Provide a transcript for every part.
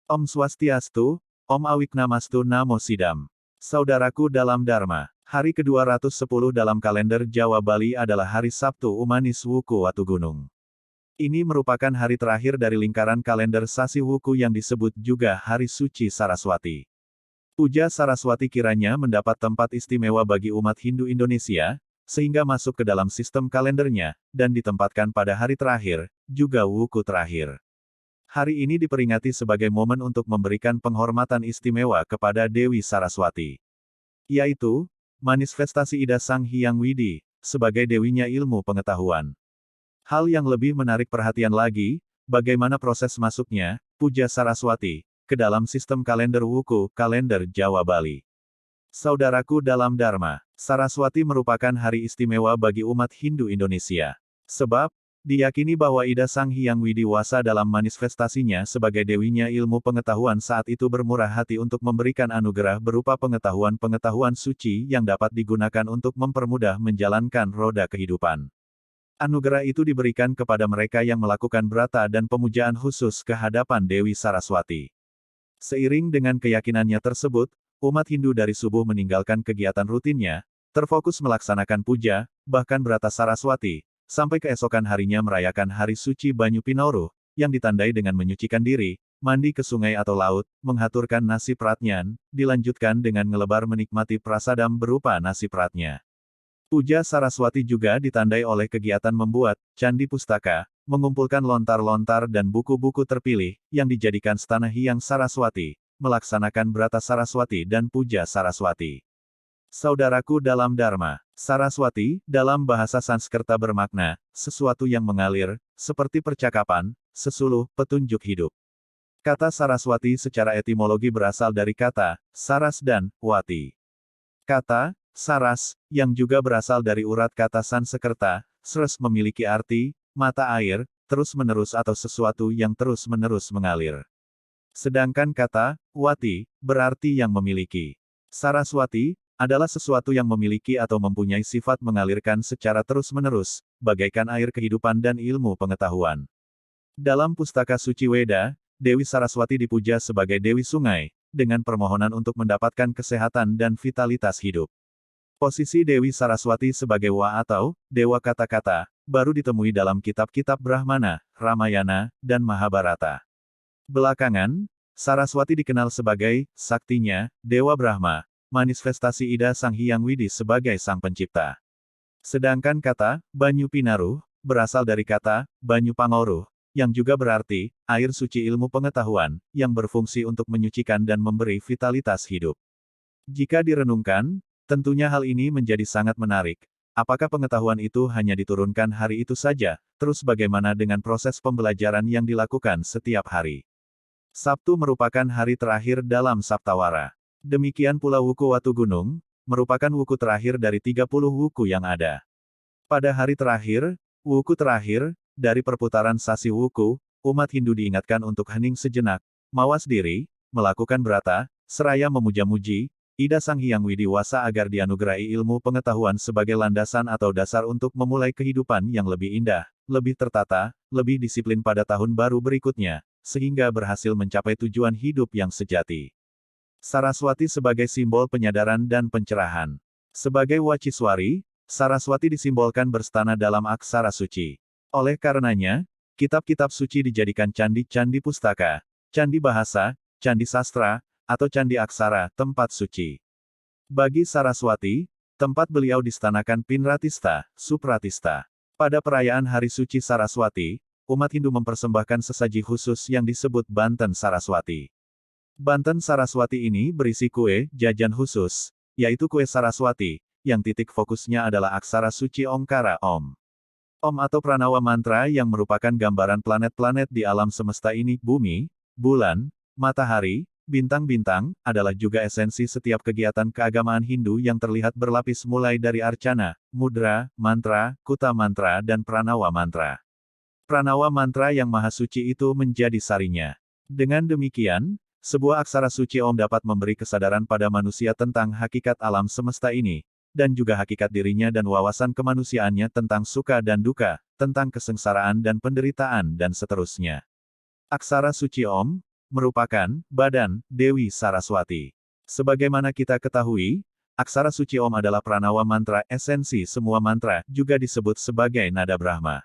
Om Swastiastu, Om Awiknamastu Namo Sidam. Saudaraku dalam Dharma, hari ke-210 dalam kalender Jawa Bali adalah hari Sabtu Umanis Wuku Watu Gunung. Ini merupakan hari terakhir dari lingkaran kalender Sasi Wuku yang disebut juga Hari Suci Saraswati. Puja Saraswati kiranya mendapat tempat istimewa bagi umat Hindu Indonesia, sehingga masuk ke dalam sistem kalendernya, dan ditempatkan pada hari terakhir, juga Wuku terakhir. Hari ini diperingati sebagai momen untuk memberikan penghormatan istimewa kepada Dewi Saraswati. Yaitu, manifestasi Ida Sang Hyang Widi, sebagai dewinya ilmu pengetahuan. Hal yang lebih menarik perhatian lagi, bagaimana proses masuknya, puja Saraswati, ke dalam sistem kalender Wuku, kalender Jawa Bali. Saudaraku dalam Dharma, Saraswati merupakan hari istimewa bagi umat Hindu Indonesia. Sebab, diyakini bahwa Ida Sang Hyang Widiwasa dalam manifestasinya sebagai dewinya ilmu pengetahuan saat itu bermurah hati untuk memberikan anugerah berupa pengetahuan-pengetahuan suci yang dapat digunakan untuk mempermudah menjalankan roda kehidupan. Anugerah itu diberikan kepada mereka yang melakukan brata dan pemujaan khusus ke hadapan Dewi Saraswati. Seiring dengan keyakinannya tersebut, umat Hindu dari subuh meninggalkan kegiatan rutinnya, terfokus melaksanakan puja, bahkan brata Saraswati, sampai keesokan harinya merayakan Hari Suci Banyu Pinoruh, yang ditandai dengan menyucikan diri, mandi ke sungai atau laut, menghaturkan nasi pratnyan, dilanjutkan dengan ngelebar menikmati prasadam berupa nasi pratnya. Puja Saraswati juga ditandai oleh kegiatan membuat candi pustaka, mengumpulkan lontar-lontar dan buku-buku terpilih, yang dijadikan stana Hyang Saraswati, melaksanakan brata Saraswati dan puja Saraswati. Saudaraku dalam Dharma, Saraswati, dalam bahasa Sanskerta bermakna, sesuatu yang mengalir, seperti percakapan, sesuluh, petunjuk hidup. Kata Saraswati secara etimologi berasal dari kata, saras dan, wati. Kata, saras, yang juga berasal dari urat kata Sanskerta, sres memiliki arti, mata air, terus-menerus atau sesuatu yang terus-menerus mengalir. Sedangkan kata, wati, berarti yang memiliki. Saraswati, adalah sesuatu yang memiliki atau mempunyai sifat mengalirkan secara terus-menerus, bagaikan air kehidupan dan ilmu pengetahuan. Dalam Pustaka Suci Weda, Dewi Saraswati dipuja sebagai Dewi Sungai, dengan permohonan untuk mendapatkan kesehatan dan vitalitas hidup. Posisi Dewi Saraswati sebagai Wa atau Dewa Kata-Kata, baru ditemui dalam kitab-kitab Brahmana, Ramayana, dan Mahabharata. Belakangan, Saraswati dikenal sebagai saktinya, Dewa Brahma, manifestasi Ida Sang Hyang Widi sebagai Sang Pencipta. Sedangkan kata, Banyu Pinaruh, berasal dari kata, Banyu Pangoruh, yang juga berarti, air suci ilmu pengetahuan, yang berfungsi untuk menyucikan dan memberi vitalitas hidup. Jika direnungkan, tentunya hal ini menjadi sangat menarik. Apakah pengetahuan itu hanya diturunkan hari itu saja, terus bagaimana dengan proses pembelajaran yang dilakukan setiap hari? Sabtu merupakan hari terakhir dalam Saptawara. Demikian pula Wuku Watu Gunung, merupakan wuku terakhir dari 30 wuku yang ada. Pada hari terakhir, wuku terakhir, dari perputaran Sasi Wuku, umat Hindu diingatkan untuk hening sejenak, mawas diri, melakukan brata, seraya memuja-muji, Ida Sang Hyang Widiwasa agar dianugerahi ilmu pengetahuan sebagai landasan atau dasar untuk memulai kehidupan yang lebih indah, lebih tertata, lebih disiplin pada tahun baru berikutnya, sehingga berhasil mencapai tujuan hidup yang sejati. Saraswati sebagai simbol penyadaran dan pencerahan. Sebagai Waciswari, Saraswati disimbolkan berstana dalam aksara suci. Oleh karenanya, kitab-kitab suci dijadikan candi-candi pustaka, candi bahasa, candi sastra, atau candi aksara, tempat suci. Bagi Saraswati, tempat beliau distanakan Pinratista, Supratista. Pada perayaan Hari Suci Saraswati, umat Hindu mempersembahkan sesaji khusus yang disebut Banten Saraswati. Banten Saraswati ini berisi kue, jajan khusus, yaitu kue Saraswati, yang titik fokusnya adalah aksara suci Omkara Om. Om atau pranawa mantra yang merupakan gambaran planet-planet di alam semesta ini, bumi, bulan, matahari, bintang-bintang, adalah juga esensi setiap kegiatan keagamaan Hindu yang terlihat berlapis mulai dari arcana, mudra, mantra, kuta mantra dan pranawa mantra. Pranawa mantra yang maha suci itu menjadi sarinya. Dengan demikian, sebuah aksara suci Om dapat memberi kesadaran pada manusia tentang hakikat alam semesta ini, dan juga hakikat dirinya dan wawasan kemanusiaannya tentang suka dan duka, tentang kesengsaraan dan penderitaan dan seterusnya. Aksara suci Om, merupakan badan Dewi Saraswati. Sebagaimana kita ketahui, aksara suci Om adalah pranawa mantra esensi semua mantra, juga disebut sebagai nada Brahma.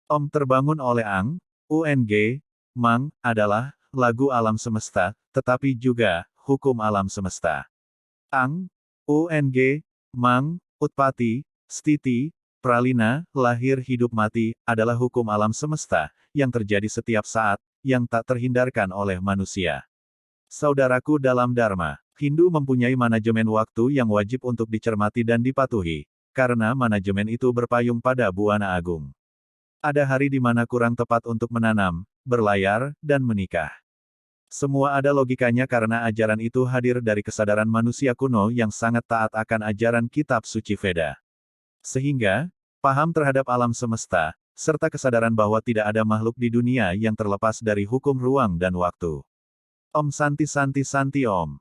Om terbangun oleh Ang, UNG, Mang, adalah lagu alam semesta, tetapi juga hukum alam semesta. Ang, UNG, Mang, Utpati, Stiti, Pralina, lahir hidup mati, adalah hukum alam semesta, yang terjadi setiap saat, yang tak terhindarkan oleh manusia. Saudaraku dalam Dharma, Hindu mempunyai manajemen waktu yang wajib untuk dicermati dan dipatuhi, karena manajemen itu berpayung pada Buana Agung. Ada hari di mana kurang tepat untuk menanam, berlayar, dan menikah. Semua ada logikanya karena ajaran itu hadir dari kesadaran manusia kuno yang sangat taat akan ajaran kitab suci Veda. Sehingga, paham terhadap alam semesta, serta kesadaran bahwa tidak ada makhluk di dunia yang terlepas dari hukum ruang dan waktu. Om Santi Santi Santi Om.